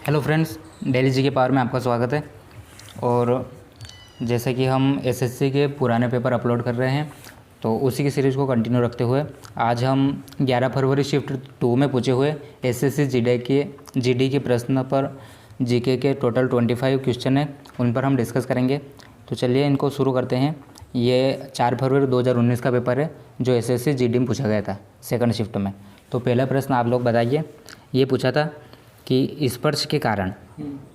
Hello friends, daily जी के power में आपका स्वागत है। और जैसे कि हम एसएससी के पुराने पेपर अपलोड कर रहे हैं, तो उसी की सीरीज़ को कंटिन्यू रखते हुए आज हम 11 फरवरी शिफ्ट 2 में पूछे हुए एसएससी जीडी के प्रश्न पर जीके के टोटल 25 क्वेश्चन है, उन पर हम डिस्कस करेंगे। तो चलिए इनको शुरू करते हैं। ये 4 फरवरी 2019 का पेपर है जो एसएससी जीडी में पूछा गया था सेकंड शिफ्ट में। तो पहला प्रश्न आप लोग बताइए। ये पूछा था कि स्पर्श के कारण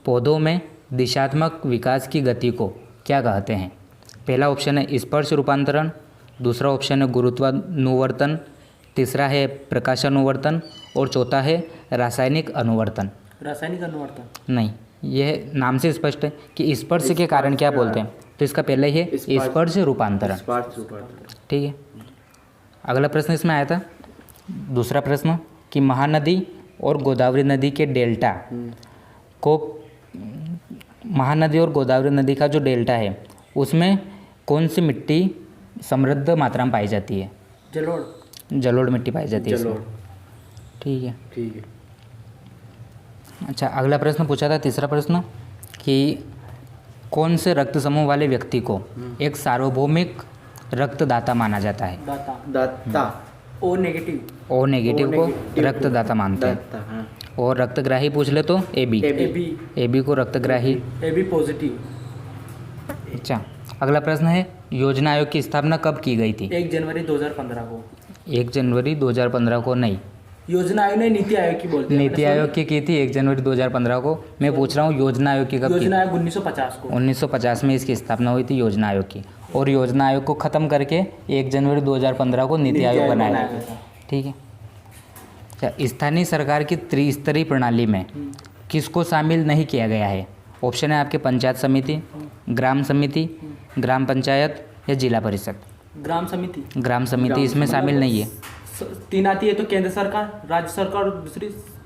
पौधों में दिशात्मक विकास की गति को क्या कहते हैं। पहला ऑप्शन है स्पर्श रूपांतरण, दूसरा ऑप्शन है गुरुत्वानुवर्तन, तीसरा है प्रकाशानुवर्तन और चौथा है रासायनिक अनुवर्तन। रासायनिक अनुवर्तन नहीं, यह नाम से स्पष्ट है कि स्पर्श के कारण क्या बोलते हैं, तो इसका पहले ही है स्पर्श रूपांतरण। ठीक है। अगला प्रश्न इसमें आया था, दूसरा प्रश्न कि महानदी और गोदावरी नदी के डेल्टा को, महानदी और गोदावरी नदी का जो डेल्टा है उसमें कौन सी मिट्टी समृद्ध मात्रा में पाई जाती है। जलोढ़ मिट्टी पाई जाती है इसमें। ठीक है। अच्छा, अगला प्रश्न पूछा था, तीसरा प्रश्न कि कौन से रक्त समूह वाले व्यक्ति को एक सार्वभौमिक रक्तदाता माना जाता है। दाता ओ नेगेटिव को रक्तदाता मानते हैं। और रक्तग्राही पूछ ले तो एबी को रक्तग्राही, एबी पॉजिटिव। अच्छा, अगला प्रश्न है योजना आयोग की स्थापना कब की गई थी। 1 जनवरी 2015 को। 1 जनवरी 2015 को नहीं, योजना आयोग ने नीति आयोग की बोलते हैं। नीति आयोग की थी 1 जनवरी 2015 को। मैं पूछ रहा हूँ योजना आयोग की कब की। योजना आयोग 1950 को। 1950 में इसकी स्थापना हुई थी योजना आयोग की। और योजना आयोग को ख़त्म करके 1 जनवरी 2015 को नीति आयोग बनाया गया। ठीक है। अच्छा, स्थानीय सरकार की त्रिस्तरीय प्रणाली में किसको शामिल नहीं किया गया है। ऑप्शन है आपके पंचायत समिति, ग्राम समिति, ग्राम पंचायत या जिला परिषद। ग्राम समिति इसमें शामिल नहीं है। 3 आती है तो केंद्र सरकार, राज्य सरकार और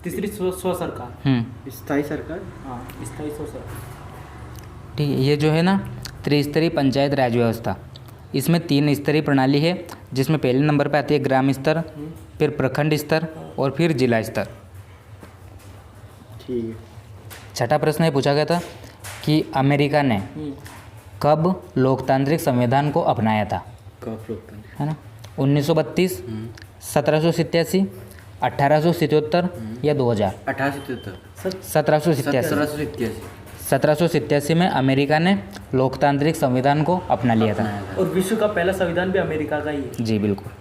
तीसरी स्व सरकार। स्थायी सरकार। हाँ, स्थायी स्व सरकार। ठीक है। ये जो है ना त्रिस्तरीय पंचायत राज व्यवस्था, इसमें 3 स्तरीय प्रणाली है, जिसमें पहले नंबर पर आती है ग्राम स्तर, फिर प्रखंड स्तर और फिर जिला स्तर। ठीक है। छठा प्रश्न ये पूछा गया था कि अमेरिका ने कब लोकतांत्रिक संविधान को अपनाया था। है ना, 1932, 1787, 1877 या 2000। 1787 में अमेरिका ने लोकतांत्रिक संविधान को अपना लिया था। और विश्व का पहला संविधान भी अमेरिका का ही है। जी बिल्कुल।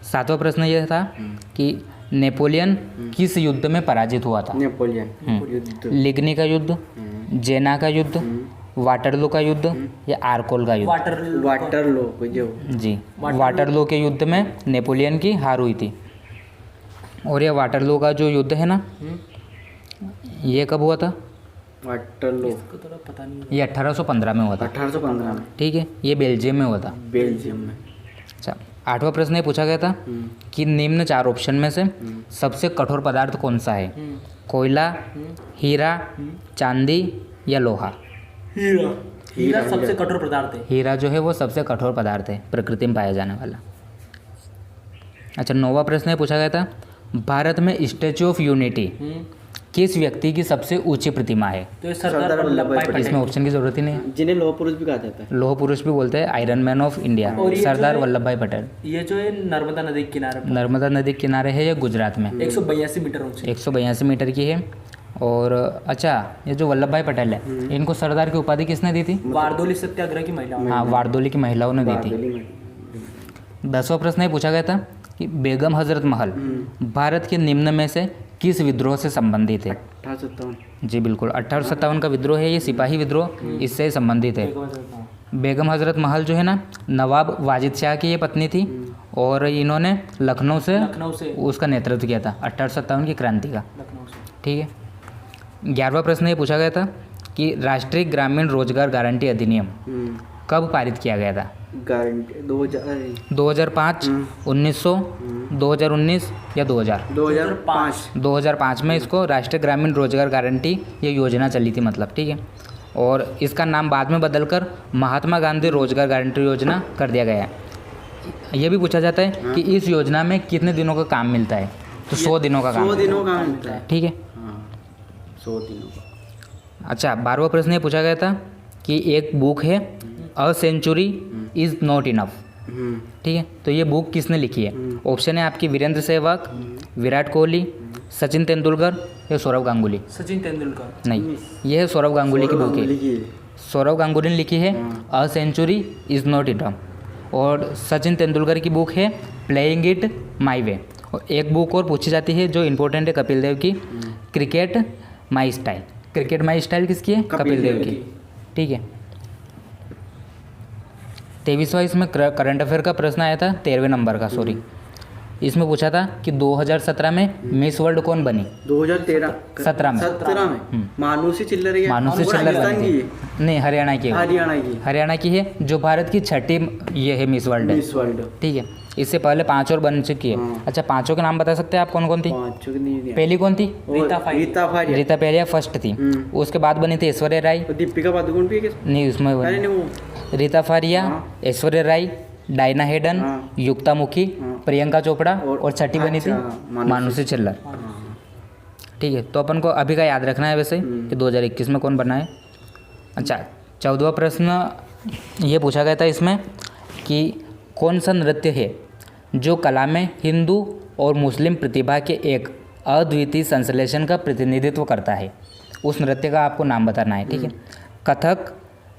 सातवां प्रश्न यह था कि नेपोलियन किस युद्ध में पराजित हुआ था। लिग्नी का युद्ध, जेना का युद्ध, वाटरलू का युद्ध या आर्कोल का युद्ध। वाटरलू के युद्ध में नेपोलियन की हार हुई थी। और यह वाटरलू का जो युद्ध है ना, ये कब हुआ था। वाटरलू इसको थोड़ा पता नहीं। ये 1815 में हुआ था। 1815 में। ठीक है। ये बेल्जियम में हुआ था। बेल्जियम में। अच्छा, 8वां प्रश्न ये पूछा गया था कि निम्न 4 ऑप्शन में से सबसे कठोर पदार्थ कौन सा है। कोयला, हीरा, चांदी या लोहा। हीरा सबसे कठोर पदार्थ है। हीरा जो है वो सबसे कठोर पदार्थ है, प्रकृति में पाया जाने वाला। अच्छा, 9वां प्रश्न ये पूछा गया था भारत में स्टैच्यू ऑफ यूनिटी किस व्यक्ति की सबसे ऊंची प्रतिमा है। तो सरदार वल्लभ भाई पटेल। इसमें ऑप्शन की जरूरत ही नहीं है। जिन्हें लौह पुरुष भी कहा जाता है। लौह पुरुष भी बोलते हैं, iron man of India, Sardar Vallabh भाई पटेल। ये जो है नर्मदा नदी के किनारे। नर्मदा नदी के किनारे है, ये गुजरात में। 182 मीटर ऊंची। 182 मीटर की है। और अच्छा, ये जो वल्लभ भाई पटेल है, इनको सरदार की उपाधि किसने दी थी। वारदोली सत्याग्रह की महिलाओं। हाँ, वारदोली की महिलाओं ने दी थी। 10वां प्रश्न ये पूछा गया था कि बेगम हजरत महल भारत के निम्न में से किस विद्रोह से संबंधित है। 1857। जी बिल्कुल, 1857 का विद्रोह है, ये सिपाही विद्रोह, इससे संबंधित है। बेगम हजरत महल जो है ना, नवाब वाजिद शाह की ये पत्नी थी और इन्होंने लखनऊ से उसका नेतृत्व किया था 1857 की क्रांति का। ठीक है। 11वां प्रश्न ये पूछा गया था कि राष्ट्रीय ग्रामीण रोजगार गारंटी अधिनियम कब पारित किया गया था। गारंटी 2005, 1900, 2019 या 2000। 2005 में इसको राष्ट्रीय ग्रामीण रोजगार गारंटी ये योजना चली थी, मतलब। ठीक है। और इसका नाम बाद में बदलकर महात्मा गांधी रोजगार गारंटी योजना कर दिया गया है। ये भी पूछा जाता है कि इस योजना में कितने दिनों का काम मिलता है, तो 100 दिनों का काम। 100 दिनों का मिलता है। ठीक है, 100 दिनों का। अच्छा 12वां प्रश्न ये पूछा गया था कि एक बुक है a century is not enough, ठीक है, तो ये बुक किसने लिखी है? ऑप्शन है आपकी वीरेंद्र सहवाग, विराट कोहली, सचिन तेंदुलकर या सौरव गांगुली। सचिन तेंदुलकर। नहीं, ये है सौरव गांगुली की बुक है। सौरव गांगुली ने लिखी है a century is not enough, और सचिन तेंदुलकर की बुक है प्लेइंग इट माई वे। और एक बुक और पूछी जाती है जो इम्पोर्टेंट है कपिल देव की, cricket my style. Cricket my style किसकी है? कपिल देव की, ठीक है। 23वां इसमें करंट अफेयर का प्रश्न आया था, 13वें नंबर का, सॉरी। इसमें पूछा था कि 2017 में मिस वर्ल्ड कौन बनी? 2017 में मानुषी चिल्लर है। मानुषी चिल्लर राजस्थान बनी की थी। नहीं, हरियाणा की है। हरियाणा की है, जो भारत की छठी ये है मिस वर्ल्ड है, ठीक है। इससे पहले 5 और बन चुकी है। अच्छा 5 के नाम बता सकते हैं आप कौन कौन थी? पहली कौन थी? रीता फारिया फर्स्ट थी। उसके बाद बनी थी ऐश्वर्या राय, दीपिका पादुकोण भी नहीं उसमें बनी रीता फारिया, ऐश्वर्या राय, डायना हेडन, युक्ता मुखी, प्रियंका चोपड़ा, और छठी बनी थी मानुषी चिल्लर, ठीक है। तो अपन को अभी का याद रखना है वैसे कि 2021 में कौन बना है। अच्छा 14वां प्रश्न ये पूछा गया था इसमें कि कौन सा नृत्य है जो कला में हिंदू और मुस्लिम प्रतिभा के एक अद्वितीय संश्लेषण का प्रतिनिधित्व करता है? उस नृत्य का आपको नाम बताना है, ठीक है। कथक,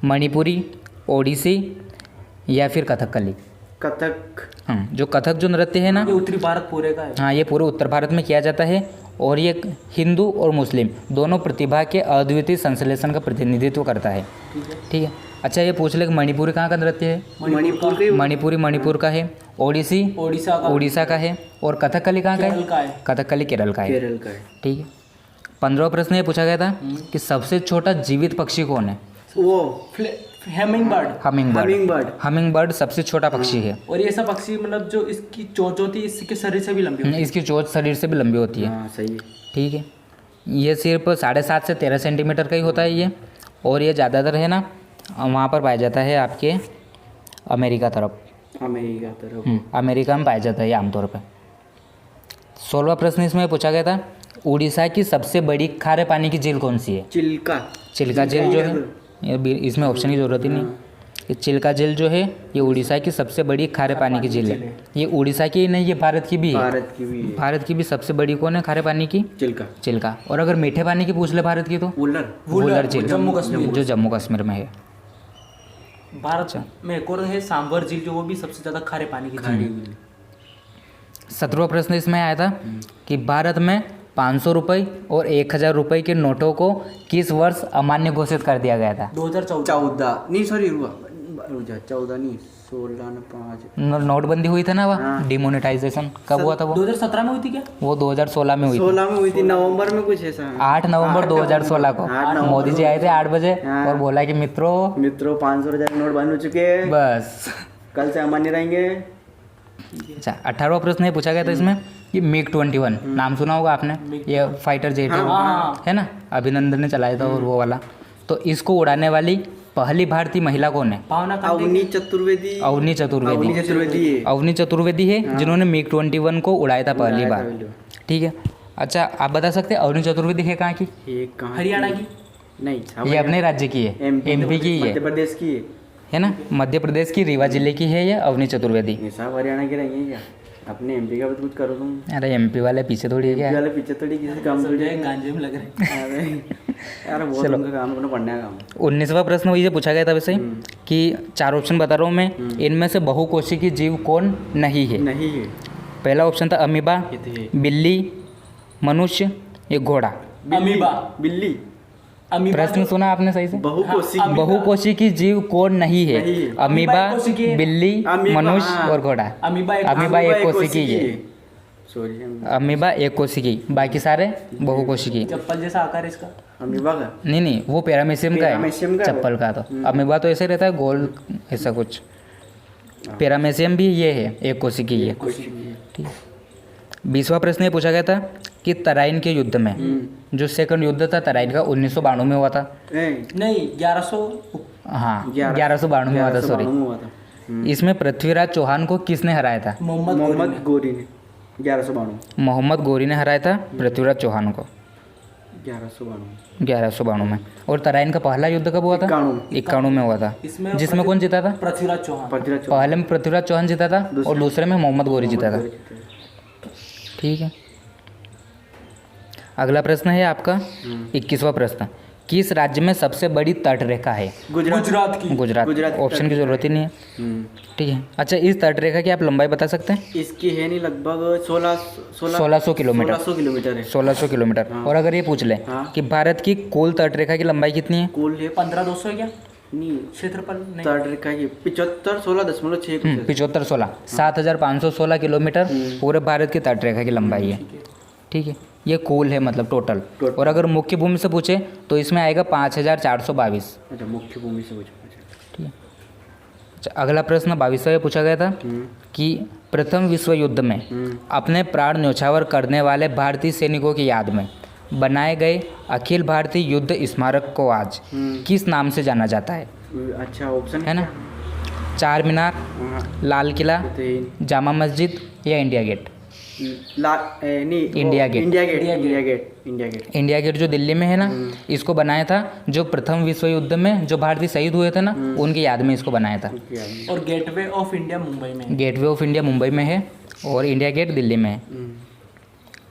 मणिपुरी, ओडिसी या फिर कथकली? कथक। जो कथक जो नृत्य है ना, ये उत्तरी भारत पूरे का है। हाँ, ये पूरे उत्तर भारत में किया जाता है, और ये हिंदू और मुस्लिम दोनों प्रतिभा के अद्वितीय संश्लेषण का प्रतिनिधित्व करता है, ठीक है। अच्छा ये पूछ ले कि मणिपुरी कहाँ का नृत्य है? मणिपुरी मणिपुर का है, ओडिसी उड़ीसा का है, और कथकली कहाँ का है? कथकली केरल का है, ठीक है। 15वां प्रश्न ये पूछा गया था कि सबसे छोटा जीवित पक्षी कौन है? वो हमिंग बर्ड सबसे छोटा पक्षी है। और ये सब पक्षी मतलब जो इसकी चोंच होती है इसके शरीर से भी लंबी होती है। इसकी चोंच शरीर से भी लंबी होती है। हाँ, सही है, ठीक है। ये सिर्फ 7.5 से 13 सेंटीमीटर का ही होता है ये, और ये ज़्यादातर है ना वहाँ पर पाया जाता है आपके अमेरिका तरफ। अमेरिका में पाया जाता है ये आमतौर पर। 16वां प्रश्न इसमें पूछा गया था उड़ीसा की सबसे बड़ी खारे पानी की झील कौन सी है? चिल्का झील जो है, इसमें ऑप्शन की ज़रूरत ही नहीं। ये चिल्का झील जो है ये उड़ीसा की सबसे बड़ी खारे पानी की झील है। ये उड़ीसा की ही नहीं, ये भारत की भी है। भारत की भी सबसे बड़ी कौन है खारे पानी की? चिल्का। और अगर मीठे पानी की पूछ ले भारत की तो वुलर झील, जो जम्मू कश्मीर में है। भारत में एक और है सांभर झील, जो वो भी सबसे ज़्यादा खारे पानी की झील है। 17वां प्रश्न इसमें आया था कि भारत में 500 रुपये और 1000 रुपये के नोटों को किस वर्ष अमान्य घोषित कर दिया गया था? 2014 नहीं, सॉरी नोटबंदी हुई था ना, वह डिमोनेटाइजेशन कब हुआ था? वो 2017 में हुई थी क्या? वो 2016 में हुई थी। नवंबर में कुछ ऐसा 8 नवंबर 2016 को मोदी जी आए थे 8 बजे और बोला कि मित्रों 500,000 नोट बंद हो चुके हैं, बस कल से अमान्य रहेंगे। अच्छा 18वां प्रश्न ये पूछा गया था इसमें कि MiG-21 नाम सुना होगा आपने, ये फाइटर जेट है ना, अभिनंदन ने चलाया था और वो वाला। तो इसको उड़ाने वाली पहली भारतीय महिला कौन है? अवनी चतुर्वेदी है जिन्होंने MiG-21 को उड़ाया था पहली बार, ठीक है। अच्छा आप बता सकते हैं अवनी चतुर्वेदी है कहाँ की? हरियाणा की नहीं, ये अपने राज्य की है, MP की है, मध्य प्रदेश की है ना, मध्य प्रदेश की रीवा जिले की है ये अवनी चतुर्वेदी। सब हरियाणा के रहेंगे क्या? अपने MP का भी कुछ करो तुम। अरे MP वाले पीछे थोड़ी है क्या? वाले पीछे थोड़ी, किसी काम थोड़ी है, गांजे में लग रहे हैं। यार वो उनका काम है, पढ़ने का काम। 19वां प्रश्न वही से पूछा गया था वैसे कि 4 ऑप्शन बता रहा हूँ मैं, इनमें से बहुकोशिकीय जीव कौन नहीं है? पहला ऑप्शन था अमीबा, बिल्ली, मनुष्य, एक घोड़ा। अमीबा, बिल्ली। प्रश्न सुना आपने सही से? बहुकोशिकीय जीव कौन नहीं है? अमीबा, बिल्ली, मनुष्य और घोड़ा। अमीबा एक कोशिकीय है। अमीबा एक कोशिकीय, बाकी सारे बहुकोशिकीय। चप्पल जैसा आकार इसका अमीबा का? नहीं वो पैरामीशियम का है, चप्पल का। तो अमीबा तो ऐसे रहता है गोल ऐसा कुछ, पैरामीशियम भी ये है एक कोशिकीय है, ठीक। 20वां प्रश्न ये पूछा गया था कि तराइन के युद्ध में जो सेकंड युद्ध था तराइन का 1992 में हुआ था। नहीं 1100, हाँ 1192 में हुआ था, सॉरी। इसमें पृथ्वीराज चौहान को किसने हराया था? मोहम्मद गोरी ने। 1192 मोहम्मद गोरी ने हराया था पृथ्वीराज चौहान को। 1192। 1192 में। और तराइन का पहला युद्ध कब हुआ था? 91 में हुआ था। जिसमें कौन जीता था? पृथ्वीराज चौहान। पहले में पृथ्वीराज चौहान जीता था और दूसरे में मोहम्मद गौरी जीता था। ठीक है। अगला प्रश्न है आपका 21वां प्रश्न। किस राज्य में सबसे बड़ी तट रेखा है? गुजरात की। गुजरात। ऑप्शन की जरूरत ही नहीं है। ठीक है। अच्छा, इस तट रेखा की आप लंबाई बता सकते हैं? इसकी है नहीं, लगभग 1600 किलोमीटर। 1600 किलोमीटर है। 1600 किलोमीटर। और अगर ये पूछ लें कि भारत की कुल तट रेखा की लंबाई कितनी है? कुल है 15,200 क्या नहीं, क्षेत्रफल? तट रेखा की 75 16.6। 75 7516 किलोमीटर पूरे भारत की तट रेखा की लंबाई है। ठीक है। ये कुल है, मतलब टोटल। और अगर मुख्य भूमि से पूछे तो इसमें आएगा 5422। अच्छा, मुख्य भूमि से पूछा। ठीक है। अच्छा, अगला प्रश्न 22वां पूछा गया था कि प्रथम विश्व युद्ध में अपने प्राण न्यौछावर करने वाले भारतीय सैनिकों की याद में बनाए गए अखिल भारतीय युद्ध स्मारक को आज किस नाम से जाना जाता है? अच्छा, ऑप्शन है ना? चार मीनार, लाल किला, जामा मस्जिद या India Gate? India Gate. India Gate जो दिल्ली में है ना, इसको बनाया था जो प्रथम विश्व युद्ध में जो भारतीय शहीद हुए थे ना, उनकी याद में इसको बनाया था। और गेटवे ऑफ इंडिया मुंबई में। गेटवे ऑफ इंडिया मुंबई में है और इंडिया गेट दिल्ली में है।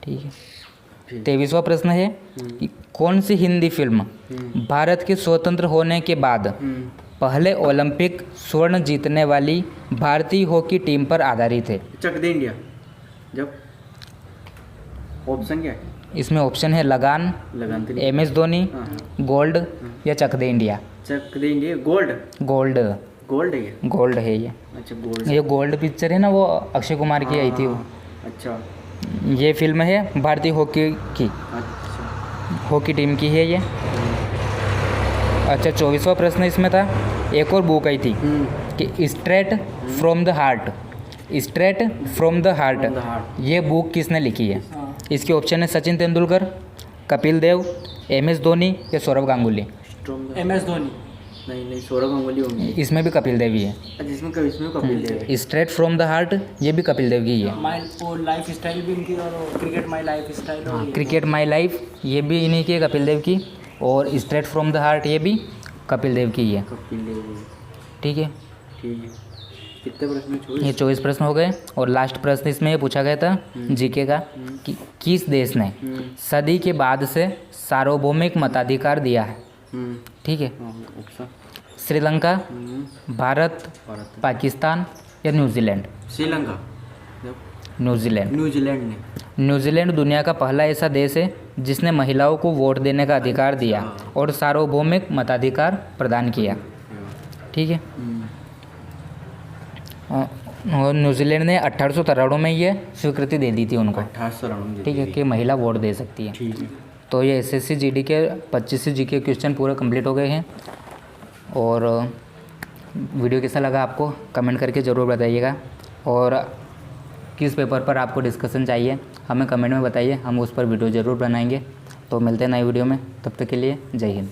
ठीक है। 23वां प्रश्न है कि कौन सी हिंदी फिल्म भारत के स्वतंत्र होने के बाद पहले ओलंपिक स्वर्ण जीतने वाली भारतीय हॉकी टीम पर आधारित है? चक दे इंडिया। जब ऑप्शन क्या है? इसमें ऑप्शन है लगान, MS धोनी, गोल्ड या चक दे इंडिया। चक दे इंडिया। गोल्ड है ये। गोल्ड है ये। अच्छा, गोल्ड। ये गोल्ड पिक्चर है ना, वो अक्षय कुमार की आई थी वो। अच्छा। ये फिल्म है भारतीय हॉकी की। अच्छा, हॉकी टीम की है ये। अच्छा, 24वां प्रश्न इसमें था, एक और बुक आई थी कि straight from the heart. Straight from the heart, ये बुक किसने लिखी है? इसके ऑप्शन है सचिन तेंदुलकर, कपिल देव, MS धोनी या सौरव गांगुली। MS धोनी। नहीं, सौरव गांगुली होंगे। इसमें भी कपिल देव ही है। इसमें कपिल देव है। स्ट्रेट फ्रॉम द हार्ट, ये भी कपिल देव की ही है। माई लाइफ स्टाइल भी इनकी, और क्रिकेट माई लाइफ स्टाइल। हाँ, क्रिकेट माई लाइफ ये भी इन्हीं की है, कपिल देव की। और स्ट्रेट फ्रॉम द हार्ट ये भी कपिल देव की ही है। ठीक है। कितने प्रश्न? ये 24 प्रश्न हो गए। और लास्ट प्रश्न इसमें ये पूछा गया था जीके का कि किस देश ने सदी के बाद से सार्वभौमिक मताधिकार दिया है? ठीक है। श्रीलंका, भारत, पाकिस्तान या न्यूजीलैंड? श्रीलंका। न्यूजीलैंड दुनिया का पहला ऐसा देश है जिसने महिलाओं को वोट देने का अधिकार दिया और सार्वभौमिक मताधिकार प्रदान किया। ठीक है। और न्यूजीलैंड ने 1893 में ये स्वीकृति दे दी थी उनको। 1893। ठीक है, कि महिला वोट दे सकती है। ठीक है। तो ये SSC GD के 25 GK क्वेश्चन पूरे कंप्लीट हो गए हैं। और वीडियो कैसा लगा आपको कमेंट करके ज़रूर बताइएगा। और किस पेपर पर आपको डिस्कशन चाहिए हमें कमेंट में बताइए, हम उस पर वीडियो ज़रूर बनाएंगे। तो मिलते हैं नई वीडियो में, तब तक के लिए जय हिंद।